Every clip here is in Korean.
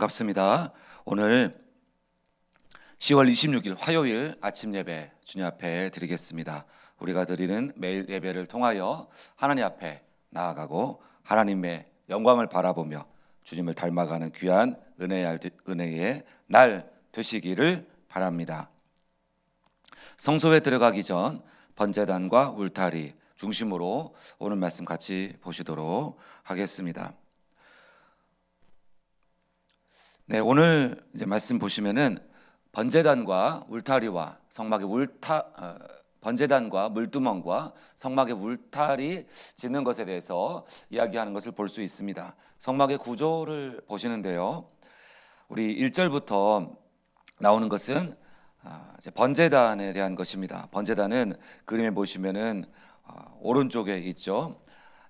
반갑습니다. 오늘 10월 26일 화요일 아침 예배 주님 앞에 드리겠습니다. 우리가 드리는 매일 예배를 통하여 하나님 앞에 나아가고 하나님의 영광을 바라보며 주님을 닮아가는 귀한 은혜의 날 되시기를 바랍니다. 성소에 들어가기 전 번제단과 울타리 중심으로 오늘 말씀 같이 보시도록 하겠습니다. 네, 오늘 이제 말씀 보시면은 번제단과 울타리와 성막의 번제단과 물두멍과 성막의 울타리 짓는 것에 대해서 이야기하는 것을 볼 수 있습니다. 성막의 구조를 보시는데요, 우리 1절부터 나오는 것은 이제 번제단에 대한 것입니다. 번제단은 그림에 보시면은 오른쪽에 있죠.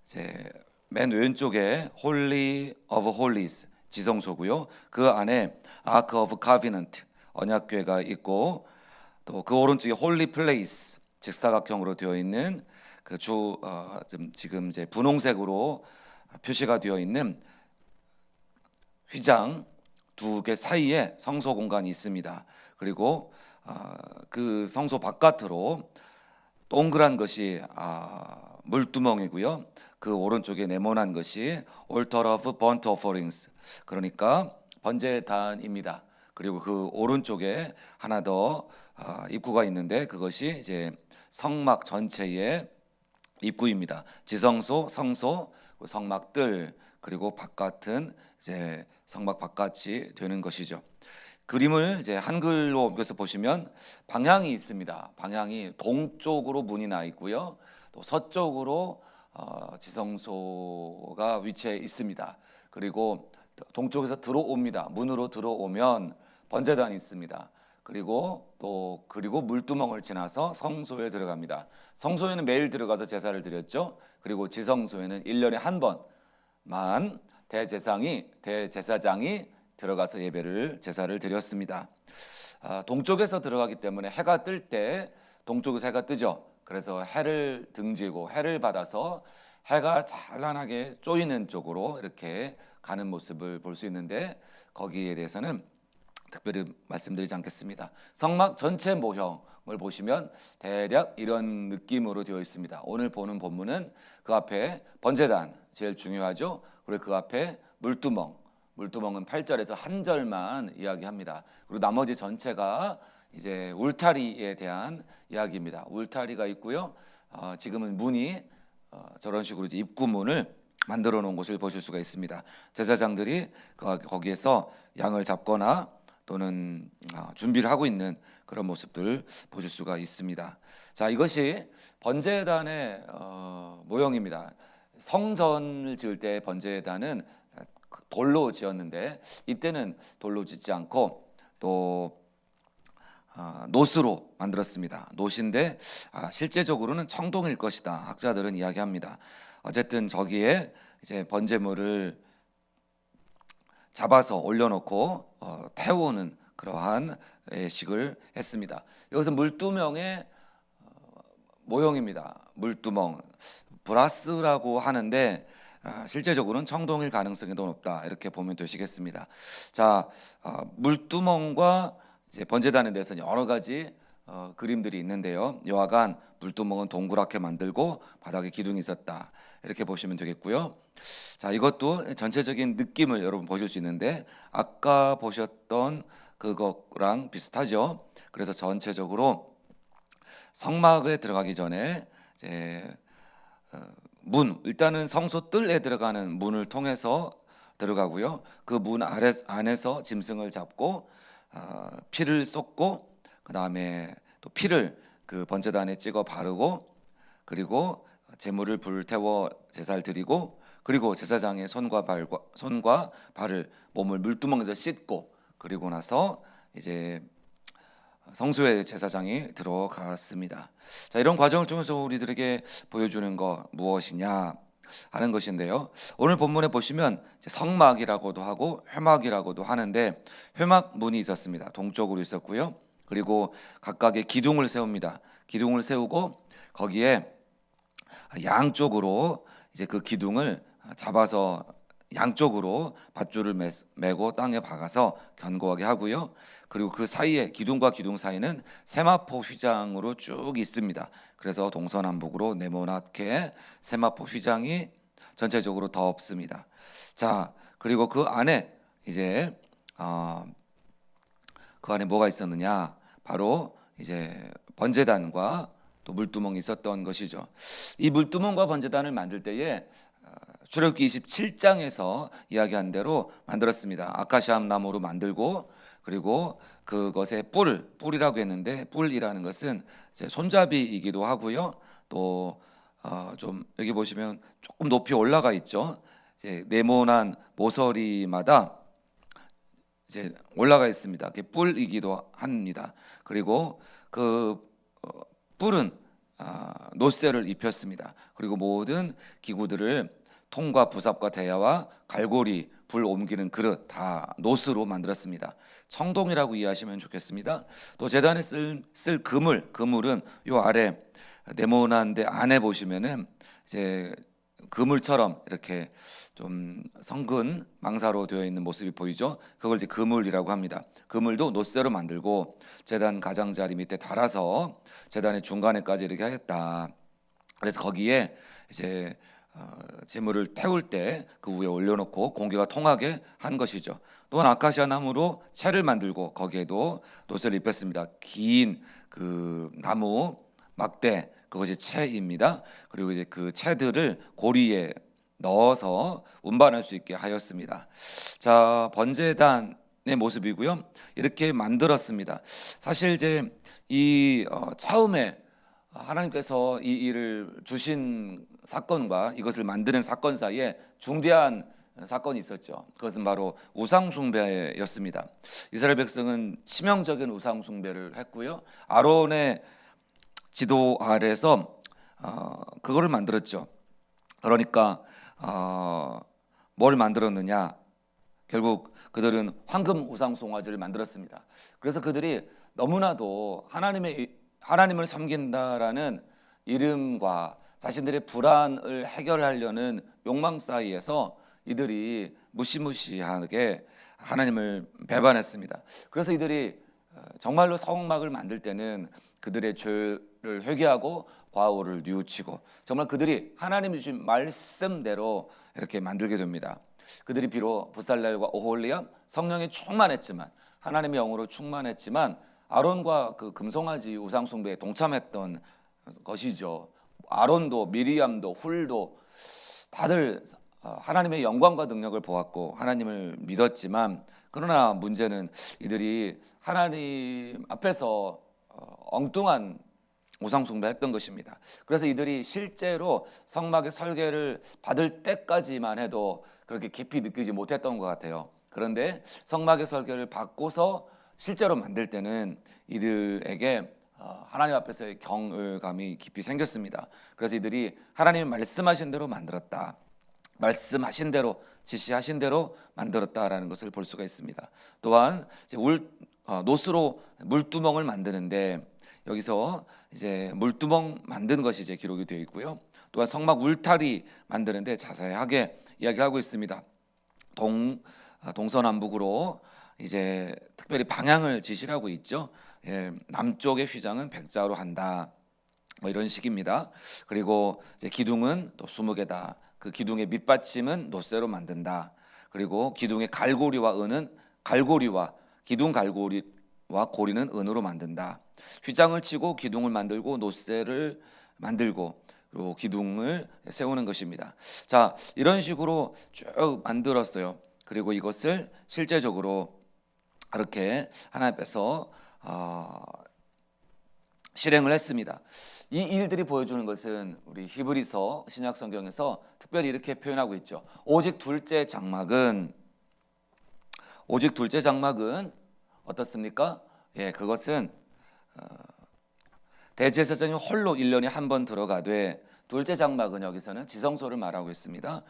이제 맨 왼쪽에 Holy of Holies 지성소고요. 그 안에 Ark of Covenant 언약궤가 있고, 또 그 오른쪽에 Holy Place 직사각형으로 되어 있는 그 지금 이제 분홍색으로 표시가 되어 있는 휘장 두 개 사이에 성소 공간이 있습니다. 그리고 그 성소 바깥으로 동그란 것이 물두멍이고요. 그 오른쪽에 네모난 것이 Altar of Burnt Offerings, 그러니까 번제단입니다. 그리고 그 오른쪽에 하나 더 입구가 있는데 그것이 이제 성막 전체의 입구입니다. 지성소, 성소, 성막들, 그리고 바깥은 이제 성막 바깥이 되는 것이죠. 그림을 이제 한글로 옮겨서 보시면 방향이 있습니다. 방향이 동쪽으로 문이 나 있고요. 또 서쪽으로 지성소가 위치해 있습니다. 그리고 동쪽에서 들어옵니다. 문으로 들어오면 번제단이 있습니다. 그리고 물두멍을 지나서 성소에 들어갑니다. 성소에는 매일 들어가서 제사를 드렸죠. 그리고 지성소에는 1년에 한 번만 대제사장이 들어가서 제사를 드렸습니다. 동쪽에서 들어가기 때문에 해가 뜰 때 동쪽에서 해가 뜨죠. 그래서 해를 등지고 해를 받아서 해가 찬란하게 쪼이는 쪽으로 이렇게 가는 모습을 볼 수 있는데, 거기에 대해서는 특별히 말씀드리지 않겠습니다. 성막 전체 모형을 보시면 대략 이런 느낌으로 되어 있습니다. 오늘 보는 본문은 그 앞에 번제단 제일 중요하죠. 그리고 그 앞에 물두멍은 8절에서 한 절만 이야기합니다. 그리고 나머지 전체가 이제 울타리에 대한 이야기입니다. 울타리가 있고요. 지금은 문이 저런 식으로 이제 입구문을 만들어 놓은 것을 보실 수가 있습니다. 제사장들이 거기에서 양을 잡거나 또는 준비를 하고 있는 그런 모습들 보실 수가 있습니다. 자, 이것이 번제단의 모형입니다. 성전을 지을 때 번제단은 돌로 지었는데 이때는 돌로 짓지 않고 또 노스로 만들었습니다. 노스인데 실제적으로는 청동일 것이다, 학자들은 이야기합니다. 어쨌든 저기에 이제 번제물을 잡아서 올려놓고 태우는 그러한 예식을 했습니다. 여기서 물두멍의 모형입니다. 물두멍, 브라스라고 하는데 실제적으로는 청동일 가능성이 더 높다, 이렇게 보면 되시겠습니다. 자, 물두멍과 이제 번제단에 대해서는 여러 가지 그림들이 있는데요. 여하간 물두멍은 동그랗게 만들고 바닥에 기둥이 있었다, 이렇게 보시면 되겠고요. 자, 이것도 전체적인 느낌을 여러분 보실 수 있는데 아까 보셨던 그거랑 비슷하죠. 그래서 전체적으로 성막에 들어가기 전에 이제 일단은 성소 뜰에 들어가는 문을 통해서 들어가고요. 그 문 안에서 짐승을 잡고 피를 쏟고, 그 다음에 또 피를 그 번제단에 찍어 바르고, 그리고 제물을 불태워 제사를 드리고, 그리고 제사장의 손과 발을 몸을 물두멍에서 씻고, 그리고 나서 이제 성소에 제사장이 들어갔습니다. 자, 이런 과정을 통해서 우리들에게 보여주는 거 무엇이냐 하는 것인데요. 오늘 본문에 보시면 성막이라고도 하고 회막이라고도 하는데, 회막 문이 있었습니다. 동쪽으로 있었고요. 그리고 각각의 기둥을 세웁니다. 기둥을 세우고 거기에 양쪽으로 이제 그 기둥을 잡아서 양쪽으로 밧줄을 메고 땅에 박아서 견고하게 하고요. 그리고 그 사이에 기둥과 기둥 사이는 세마포 휘장으로 쭉 있습니다. 그래서 동서남북으로 네모나게 세마포 휘장이 전체적으로 덮습니다. 자, 그리고 그 안에 이제 그 안에 뭐가 있었느냐? 바로 이제 번제단과 또 물두멍이 있었던 것이죠. 이 물두멍과 번제단을 만들 때에 출애굽기 27장에서 이야기한 대로 만들었습니다. 아카시아 나무로 만들고 그리고 그것의 뿔이라고 했는데 뿔이라는 것은 이제 손잡이이기도 하고요. 또 좀 여기 보시면 조금 높이 올라가 있죠. 이제 네모난 모서리마다 이제 올라가 있습니다. 그게 뿔이기도 합니다. 그리고 그 뿔은 노쇠를 입혔습니다. 그리고 모든 기구들을 통과 부삽과 대야와 갈고리, 불 옮기는 그릇 다 노스로 만들었습니다. 청동이라고 이해하시면 좋겠습니다. 또 제단에 쓸 그물은 요 아래 네모난 데 안에 보시면은 이제 그물처럼 이렇게 좀 성근 망사로 되어 있는 모습이 보이죠. 그걸 이제 그물이라고 합니다. 그물도 노쇠로 만들고 제단 가장자리 밑에 달아서 제단의 중간에까지 이렇게 하였다. 그래서 거기에 이제 재물을 태울 때 그 위에 올려놓고 공기가 통하게 한 것이죠. 또한 아카시아 나무로 채를 만들고 거기에도 노쇠를 입혔습니다. 긴 그 나무 막대 그것이 채입니다. 그리고 이제 그 채들을 고리에 넣어서 운반할 수 있게 하였습니다. 자, 번제단의 모습이고요. 이렇게 만들었습니다. 사실 이제 이 처음에 하나님께서 이 일을 주신 사건과 이것을 만드는 사건 사이에 중대한 사건이 있었죠. 그것은 바로 우상 숭배였습니다. 이스라엘 백성은 치명적인 우상 숭배를 했고요. 아론의 지도 아래서 그거를 만들었죠. 그러니까 뭘 만들었느냐? 결국 그들은 황금 우상 송아지를 만들었습니다. 그래서 그들이 너무나도 하나님을 섬긴다라는 이름과 자신들의 불안을 해결하려는 욕망 사이에서 이들이 무시무시하게 하나님을 배반했습니다. 그래서 이들이 정말로 성막을 만들 때는 그들의 죄를 회개하고 과오를 뉘우치고 정말 그들이 하나님이 주신 말씀대로 이렇게 만들게 됩니다. 그들이 비록 부살렐과 오홀리암 성령이 충만했지만 하나님의 영으로 충만했지만 아론과 그 금송아지 우상 숭배에 동참했던 것이죠. 아론도 미리암도 훌도 다들 하나님의 영광과 능력을 보았고 하나님을 믿었지만 그러나 문제는 이들이 하나님 앞에서 엉뚱한 우상 숭배했던 것입니다. 그래서 이들이 실제로 성막의 설계를 받을 때까지만 해도 그렇게 깊이 느끼지 못했던 것 같아요. 그런데 성막의 설계를 받고서 실제로 만들 때는 이들에게 하나님 앞에서의 경외감이 깊이 생겼습니다. 그래서 이들이 하나님이 말씀하신 대로 만들었다. 말씀하신 대로 지시하신 대로 만들었다라는 것을 볼 수가 있습니다. 또한 이제 노스로 물두멍을 만드는데 여기서 이제 물두멍 만든 것이 이제 기록이 되어 있고요. 또한 성막 울타리 만드는데 자세하게 이야기를 하고 있습니다. 동서남북으로 이제 특별히 방향을 지시하고 있죠. 남쪽의 휘장은 백자로 한다. 뭐 이런 식입니다. 그리고 이제 기둥은 또 20개다. 그 기둥의 밑받침은 노쇠로 만든다. 그리고 기둥의 기둥 갈고리와 고리는 은으로 만든다. 휘장을 치고 기둥을 만들고 노쇠를 만들고 그리고 기둥을 세우는 것입니다. 자, 이런 식으로 쭉 만들었어요. 그리고 이것을 실제적으로 그렇게 하나님 앞에서 실행을 했습니다. 이 일들이 보여주는 것은 우리 히브리서 신약 성경에서 특별히 이렇게 표현하고 있죠. 오직 둘째 장막은 어떻습니까? 그것은 대제사장이 홀로 1년에 한 번 들어가되 둘째 장막은 여기서는 지성소를 말하고 있습니다.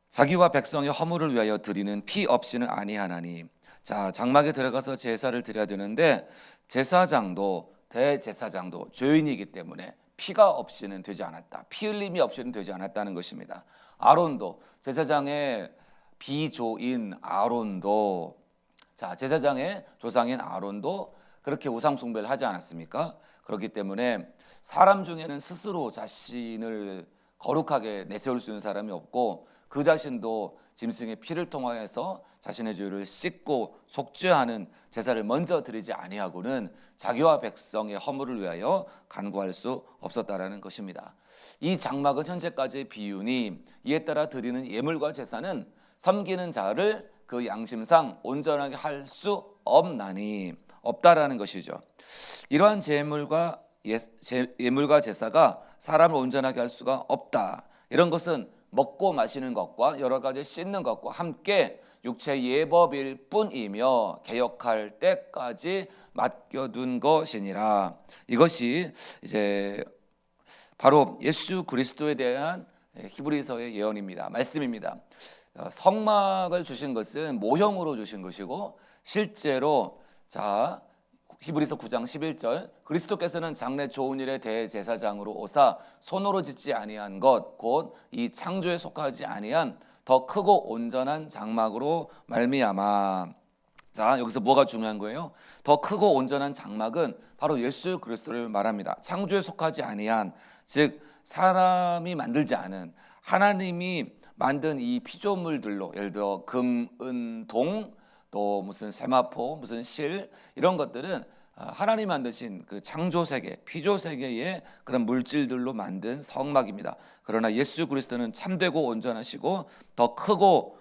자기와 백성의 허물을 위하여 드리는 피 없이는 아니하나니. 자, 장막에 들어가서 제사를 드려야 되는데 대제사장도 죄인이기 때문에 피가 없이는 되지 않았다. 피 흘림이 없이는 되지 않았다는 것입니다. 아론도 제사장의 비조인 아론도, 자, 제사장의 조상인 아론도 그렇게 우상 숭배를 하지 않았습니까? 그렇기 때문에 사람 중에는 스스로 자신을 거룩하게 내세울 수 있는 사람이 없고, 그 자신도 짐승의 피를 통하여서 자신의 죄를 씻고 속죄하는 제사를 먼저 드리지 아니하고는 자기와 백성의 허물을 위하여 간구할 수 없었다라는 것입니다. 이 장막은 현재까지의 비유니 이에 따라 드리는 예물과 제사는 섬기는 자를 그 양심상 온전하게 할 수 없다라는 것이죠. 이러한 예물과 제사가 사람을 온전하게 할 수가 없다. 이런 것은 먹고 마시는 것과 여러 가지 씻는 것과 함께 육체 예법일 뿐이며 개역할 때까지 맡겨둔 것이니라. 이것이 이제 바로 예수 그리스도에 대한 히브리서의 예언입니다. 말씀입니다. 성막을 주신 것은 모형으로 주신 것이고, 실제로 자 히브리서 9장 11절, 그리스도께서는 장래 좋은 일의 대제사장으로 오사 손으로 짓지 아니한 것 곧 이 창조에 속하지 아니한 더 크고 온전한 장막으로 말미암아. 자, 여기서 뭐가 중요한 거예요? 더 크고 온전한 장막은 바로 예수 그리스도를 말합니다. 창조에 속하지 아니한, 즉 사람이 만들지 않은, 하나님이 만든 이 피조물들로, 예를 들어 금, 은, 동, 또 무슨 세마포, 무슨 실, 이런 것들은 하나님 만드신 그 창조 세계, 피조 세계의 그런 물질들로 만든 성막입니다. 그러나 예수 그리스도는 참되고 온전하시고 더 크고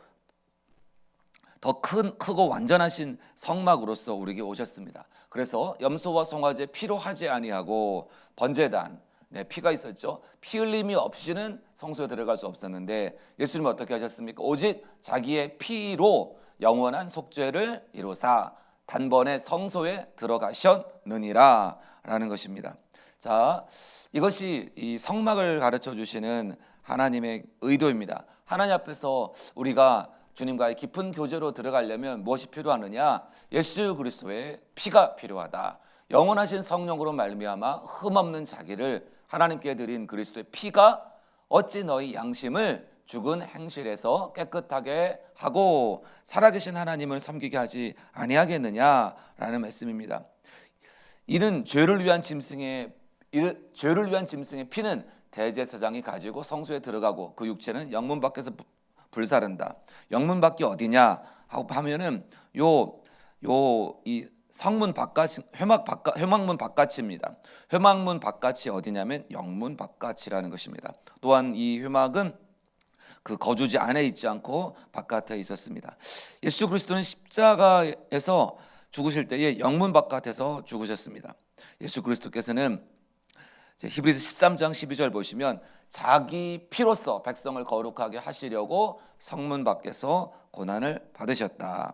완전하신 성막으로서 우리에게 오셨습니다. 그래서 염소와 송아지의 피로 하지 아니하고 번제단, 피가 있었죠. 피 흘림이 없이는 성소에 들어갈 수 없었는데 예수님은 어떻게 하셨습니까? 오직 자기의 피로 영원한 속죄를 이루사 단번에 성소에 들어가셨느니라 라는 것입니다. 자, 이것이 이 성막을 가르쳐 주시는 하나님의 의도입니다. 하나님 앞에서 우리가 주님과의 깊은 교제로 들어가려면 무엇이 필요하느냐? 예수 그리스도의 피가 필요하다. 영원하신 성령으로 말미암아 흠없는 자기를 하나님께 드린 그리스도의 피가 어찌 너희 양심을 죽은 행실에서 깨끗하게 하고 살아계신 하나님을 섬기게 하지 아니하겠느냐라는 말씀입니다. 이는 죄를 위한 짐승의 피는 대제사장이 가지고 성소에 들어가고 그 육체는 영문 밖에서 불사른다. 영문 밖이 어디냐 하고 하면은 이 성문 바깥, 회막문 바깥입니다. 회막문 바깥이 어디냐면 영문 바깥이라는 것입니다. 또한 이 회막은 그 거주지 안에 있지 않고 바깥에 있었습니다. 예수 그리스도는 십자가에서 죽으실 때에 영문 바깥에서 죽으셨습니다. 예수 그리스도께서는 히브리서 13장 12절 보시면 자기 피로써 백성을 거룩하게 하시려고 성문 밖에서 고난을 받으셨다.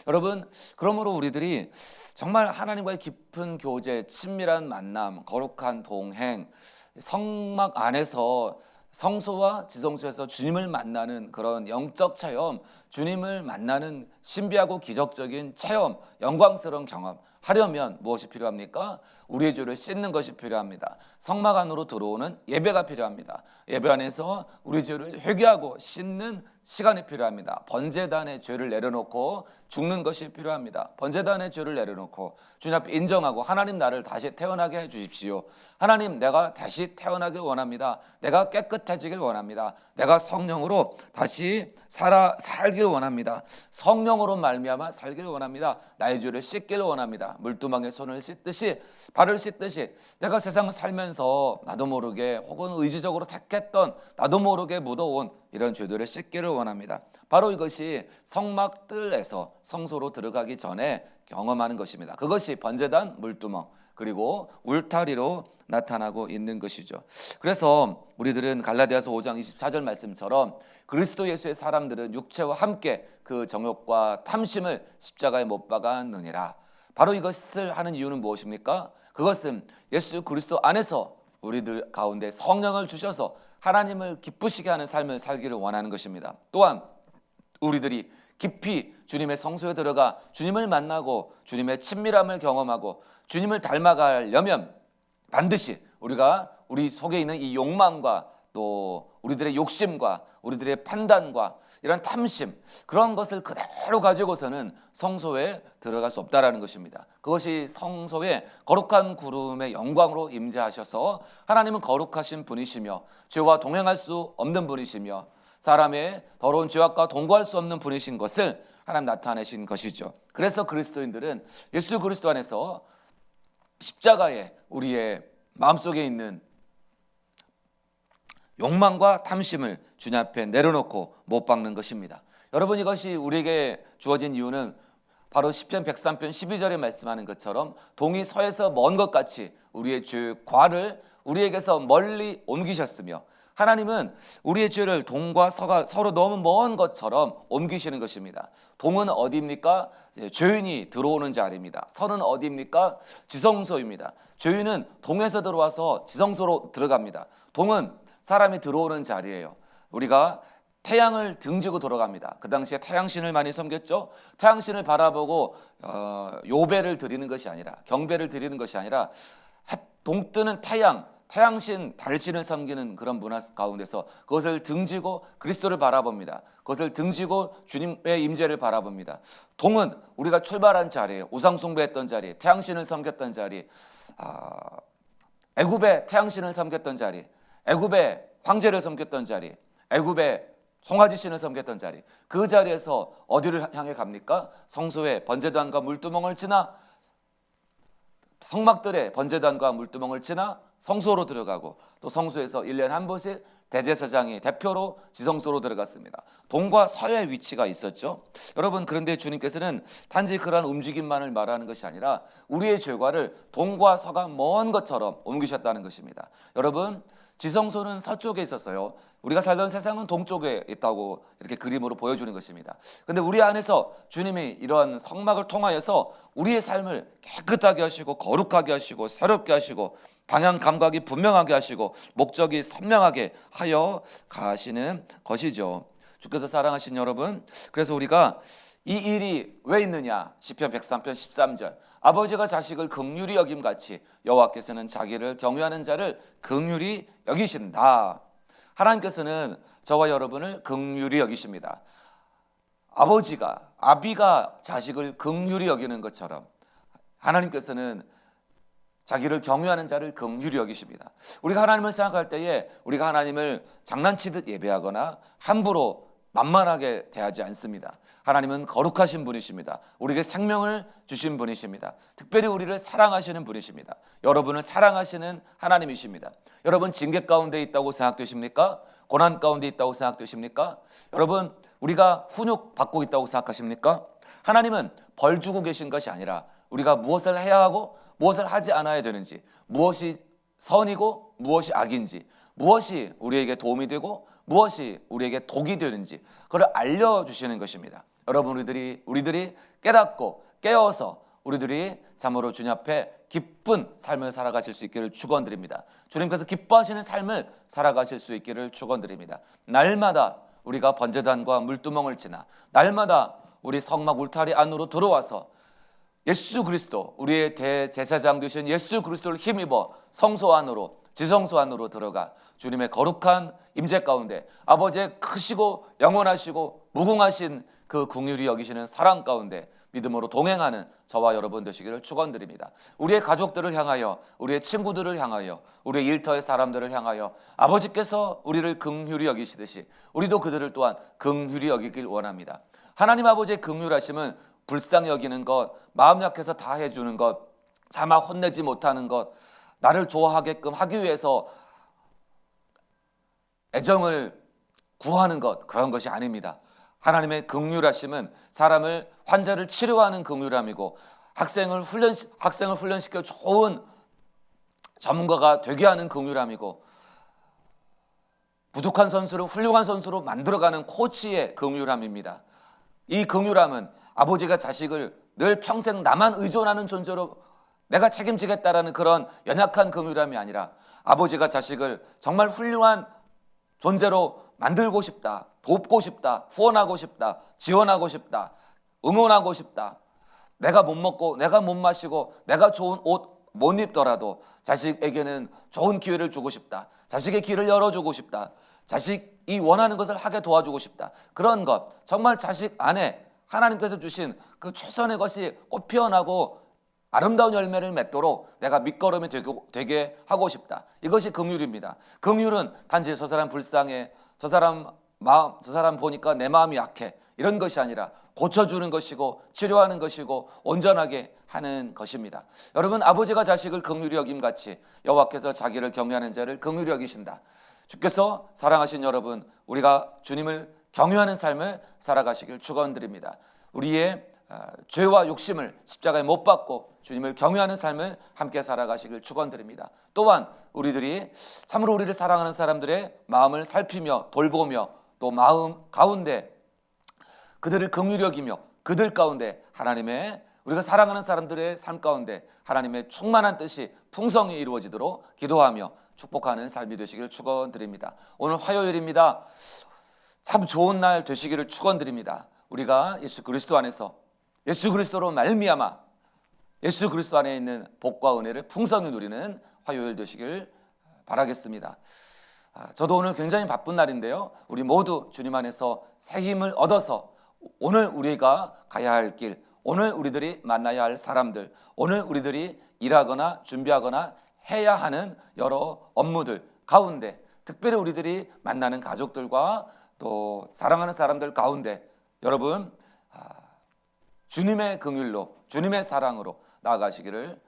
여러분, 그러므로 우리들이 정말 하나님과의 깊은 교제, 친밀한 만남, 거룩한 동행, 성막 안에서 성소와 지성소에서 주님을 만나는 그런 영적 체험, 주님을 만나는 신비하고 기적적인 체험, 영광스러운 경험 하려면 무엇이 필요합니까? 우리의 죄를 씻는 것이 필요합니다. 성막 안으로 들어오는 예배가 필요합니다. 예배 안에서 우리 죄를 회개하고 씻는 시간이 필요합니다. 번제단의 죄를 내려놓고 죽는 것이 필요합니다. 번제단의 죄를 내려놓고 주님 앞에 인정하고 하나님 나를 다시 태어나게 해주십시오. 하나님 내가 다시 태어나길 원합니다. 내가 깨끗해지길 원합니다. 내가 성령으로 다시 살길 원합니다. 성령으로 말미암아 살길 원합니다. 나의 죄를 씻길 원합니다. 물두멍에 손을 씻듯이 발을 씻듯이 내가 세상을 살면서 나도 모르게 혹은 의지적으로 택했던 나도 모르게 묻어온 이런 죄들을 씻기를 원합니다. 바로 이것이 성막들에서 성소로 들어가기 전에 경험하는 것입니다. 그것이 번제단, 물두멍 그리고 울타리로 나타나고 있는 것이죠. 그래서 우리들은 갈라디아서 5장 24절 말씀처럼 그리스도 예수의 사람들은 육체와 함께 그 정욕과 탐심을 십자가에 못 박았느니라. 바로 이것을 하는 이유는 무엇입니까? 그것은 예수 그리스도 안에서 우리들 가운데 성령을 주셔서 하나님을 기쁘시게 하는 삶을 살기를 원하는 것입니다. 또한 우리들이 깊이 주님의 성소에 들어가 주님을 만나고 주님의 친밀함을 경험하고 주님을 닮아가려면 반드시 우리가 우리 속에 있는 이 욕망과 또 우리들의 욕심과 우리들의 판단과 이런 탐심, 그런 것을 그대로 가지고서는 성소에 들어갈 수 없다라는 것입니다. 그것이 성소의 거룩한 구름의 영광으로 임재하셔서 하나님은 거룩하신 분이시며 죄와 동행할 수 없는 분이시며 사람의 더러운 죄악과 동거할 수 없는 분이신 것을 하나님 나타내신 것이죠. 그래서 그리스도인들은 예수 그리스도 안에서 십자가에 우리의 마음속에 있는 욕망과 탐심을 주님 앞에 내려놓고 못 박는 것입니다. 여러분, 이것이 우리에게 주어진 이유는 바로 시편 103편 12절에 말씀하는 것처럼 동이 서에서 먼 것 같이 우리의 죄과를 우리에게서 멀리 옮기셨으며, 하나님은 우리의 죄를 동과 서가 서로 너무 먼 것처럼 옮기시는 것입니다. 동은 어디입니까? 죄인이 들어오는 자리입니다. 서는 어디입니까? 지성소입니다. 죄인은 동에서 들어와서 지성소로 들어갑니다. 동은 사람이 들어오는 자리예요. 우리가 태양을 등지고 들어갑니다. 그 당시에 태양신을 많이 섬겼죠. 태양신을 바라보고 요배를 드리는 것이 아니라, 경배를 드리는 것이 아니라 동뜨는 태양신, 달신을 섬기는 그런 문화 가운데서 그것을 등지고 그리스도를 바라봅니다. 그것을 등지고 주님의 임재를 바라봅니다. 동은 우리가 출발한 자리에, 우상 숭배했던 자리, 태양신을 섬겼던 자리, 애굽의 태양신을 섬겼던 자리, 애굽의 황제를 섬겼던 자리, 애굽의 송아지신을 섬겼던 자리, 그 자리에서 어디를 향해 갑니까? 성소에 번제단과 물두멍을 지나, 성막들의 번제단과 물두멍을 지나 성소로 들어가고, 또 성소에서 1년에 한 번씩 대제사장이 대표로 지성소로 들어갔습니다. 동과 서의 위치가 있었죠. 여러분, 그런데 주님께서는 단지 그러한 움직임만을 말하는 것이 아니라 우리의 죄과를 동과 서가 먼 것처럼 옮기셨다는 것입니다. 여러분, 지성소는 서쪽에 있었어요. 우리가 살던 세상은 동쪽에 있다고 이렇게 그림으로 보여주는 것입니다. 그런데 우리 안에서 주님이 이러한 성막을 통하여서 우리의 삶을 깨끗하게 하시고 거룩하게 하시고 새롭게 하시고 방향 감각이 분명하게 하시고 목적이 선명하게 하여 가시는 것이죠. 주께서 사랑하신 여러분, 그래서 우리가 이 일이 왜 있느냐? 시편 103편 13절, 아버지가 자식을 긍휼히 여김같이 여호와께서는 자기를 경외하는 자를 긍휼히 여기신다. 하나님께서는 저와 여러분을 긍휼히 여기십니다. 아비가 자식을 긍휼히 여기는 것처럼 하나님께서는 자기를 경외하는 자를 긍휼히 여기십니다. 우리가 하나님을 생각할 때에 우리가 하나님을 장난치듯 예배하거나 함부로 만만하게 대하지 않습니다. 하나님은 거룩하신 분이십니다. 우리에게 생명을 주신 분이십니다. 특별히 우리를 사랑하시는 분이십니다. 여러분을 사랑하시는 하나님이십니다. 여러분, 징계 가운데 있다고 생각되십니까? 고난 가운데 있다고 생각되십니까? 여러분, 우리가 훈육 받고 있다고 생각하십니까? 하나님은 벌 주고 계신 것이 아니라 우리가 무엇을 해야 하고 무엇을 하지 않아야 되는지, 무엇이 선이고 무엇이 악인지, 무엇이 우리에게 도움이 되고 무엇이 우리에게 독이 되는지 그걸 알려주시는 것입니다. 여러분, 우리들이 깨닫고 깨어서 우리들이 참으로 주님 앞에 기쁜 삶을 살아가실 수 있기를 축원드립니다. 주님께서 기뻐하시는 삶을 살아가실 수 있기를 축원드립니다. 날마다 우리가 번제단과 물두멍을 지나 날마다 우리 성막 울타리 안으로 들어와서 예수 그리스도, 우리의 대제사장 되신 예수 그리스도를 힘입어 성소 안으로, 지성소 안으로 들어가 주님의 거룩한 임재 가운데 아버지의 크시고 영원하시고 무궁하신 그 긍휼히 여기시는 사랑 가운데 믿음으로 동행하는 저와 여러분 되시기를 축원드립니다. 우리의 가족들을 향하여, 우리의 친구들을 향하여, 우리의 일터의 사람들을 향하여 아버지께서 우리를 긍휼히 여기시듯이 우리도 그들을 또한 긍휼히 여기길 원합니다. 하나님 아버지의 긍휼하심은 불쌍히 여기는 것, 마음 약해서 다 해주는 것, 차마 혼내지 못하는 것, 나를 좋아하게끔 하기 위해서 애정을 구하는 것, 그런 것이 아닙니다. 하나님의 긍휼하심은 사람을, 환자를 치료하는 긍휼함이고 학생을 훈련시켜 좋은 전문가가 되게 하는 긍휼함이고 부족한 선수를 훌륭한 선수로 만들어가는 코치의 긍휼함입니다. 이 긍휼함은 아버지가 자식을 늘 평생 나만 의존하는 존재로 내가 책임지겠다라는 그런 연약한 긍휼함이 아니라 아버지가 자식을 정말 훌륭한 존재로 만들고 싶다, 돕고 싶다, 후원하고 싶다, 지원하고 싶다, 응원하고 싶다. 내가 못 먹고 내가 못 마시고 내가 좋은 옷 못 입더라도 자식에게는 좋은 기회를 주고 싶다, 자식의 길을 열어주고 싶다, 자식 이 원하는 것을 하게 도와주고 싶다. 그런 것, 정말 자식 안에 하나님께서 주신 그 최선의 것이 꽃 피어나고 아름다운 열매를 맺도록 내가 밑거름이 되게 하고 싶다. 이것이 긍휼입니다. 긍휼은 단지 저 사람 불쌍해, 저 사람 보니까 내 마음이 약해, 이런 것이 아니라 고쳐주는 것이고 치료하는 것이고 온전하게 하는 것입니다. 여러분, 아버지가 자식을 긍휼히 여김같이 여호와께서 자기를 경외하는 자를 긍휼히 여기신다. 주께서 사랑하신 여러분, 우리가 주님을 경외하는 삶을 살아가시길 축원드립니다. 우리의 죄와 욕심을 십자가에 못 박고 주님을 경외하는 삶을 함께 살아가시길 축원드립니다. 또한 우리들이 참으로 우리를 사랑하는 사람들의 마음을 살피며 돌보며 또 마음 가운데 그들을 긍휼히 여기며 그들 가운데 하나님의, 우리가 사랑하는 사람들의 삶 가운데 하나님의 충만한 뜻이 풍성히 이루어지도록 기도하며 축복하는 삶이 되시기를 축원드립니다. 오늘 화요일입니다. 참 좋은 날 되시기를 축원드립니다. 우리가 예수 그리스도 안에서, 예수 그리스도로 말미암아 예수 그리스도 안에 있는 복과 은혜를 풍성히 누리는 화요일 되시길 바라겠습니다. 저도 오늘 굉장히 바쁜 날인데요, 우리 모두 주님 안에서 새 힘을 얻어서 오늘 우리가 가야 할 길, 오늘 우리들이 만나야 할 사람들, 오늘 우리들이 일하거나 준비하거나 해야 하는 여러 업무들 가운데, 특별히 우리들이 만나는 가족들과 또 사랑하는 사람들 가운데 여러분 주님의 긍휼로, 주님의 사랑으로 나아가시기를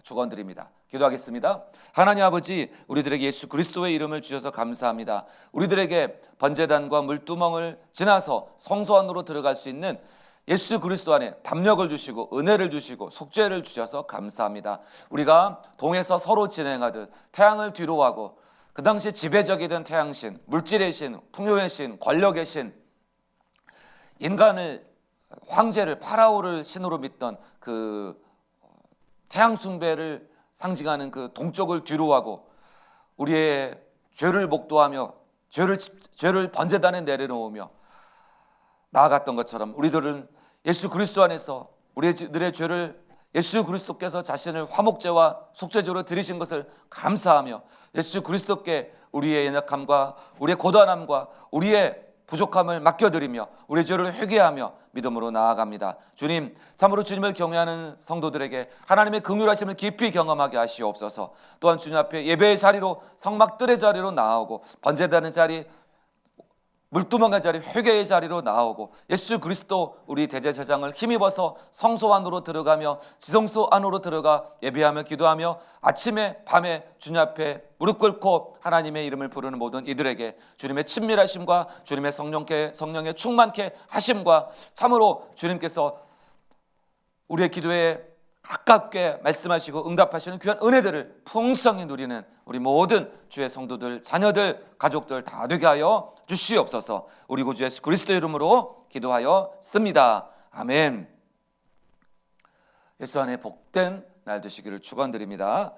축원드립니다. 기도하겠습니다. 하나님 아버지, 우리들에게 예수 그리스도의 이름을 주셔서 감사합니다. 우리들에게 번제단과 물두멍을 지나서 성소 안으로 들어갈 수 있는 예수 그리스도 안에 담력을 주시고 은혜를 주시고 속죄를 주셔서 감사합니다. 우리가 동에서 서로 진행하듯 태양을 뒤로 하고 그 당시 지배적이던 태양신, 물질의 신, 풍요의 신, 권력의 신, 인간을, 황제를, 파라오를 신으로 믿던 그 태양 숭배를 상징하는 그 동쪽을 뒤로 하고 우리의 죄를 목도하며 죄를 번제단에 내려놓으며 나아갔던 것처럼 우리들은 예수 그리스도 안에서 우리들의 죄를 예수 그리스도께서 자신을 화목제와 속죄제로 드리신 것을 감사하며 예수 그리스도께 우리의 연약함과 우리의 고단함과 우리의 부족함을 맡겨드리며 우리의 죄를 회개하며 믿음으로 나아갑니다. 주님, 참으로 주님을 경외하는 성도들에게 하나님의 긍휼하심을 깊이 경험하게 하시옵소서. 또한 주님 앞에 예배의 자리로, 성막들의 자리로 나아오고 번제단의 자리, 물두멍의 자리, 회개의 자리로 나오고 예수 그리스도 우리 대제사장을 힘입어서 성소 안으로 들어가며 지성소 안으로 들어가 예배하며 기도하며 아침에 밤에 주님 앞에 무릎 꿇고 하나님의 이름을 부르는 모든 이들에게 주님의 친밀하심과 주님의 성령의 충만케 하심과 참으로 주님께서 우리의 기도에 가깝게 말씀하시고 응답하시는 귀한 은혜들을 풍성히 누리는 우리 모든 주의 성도들, 자녀들, 가족들 다 되게 하여 주시옵소서. 우리 구주 예수 그리스도 이름으로 기도하였습니다. 아멘. 예수 안에 복된 날 되시기를 축원드립니다.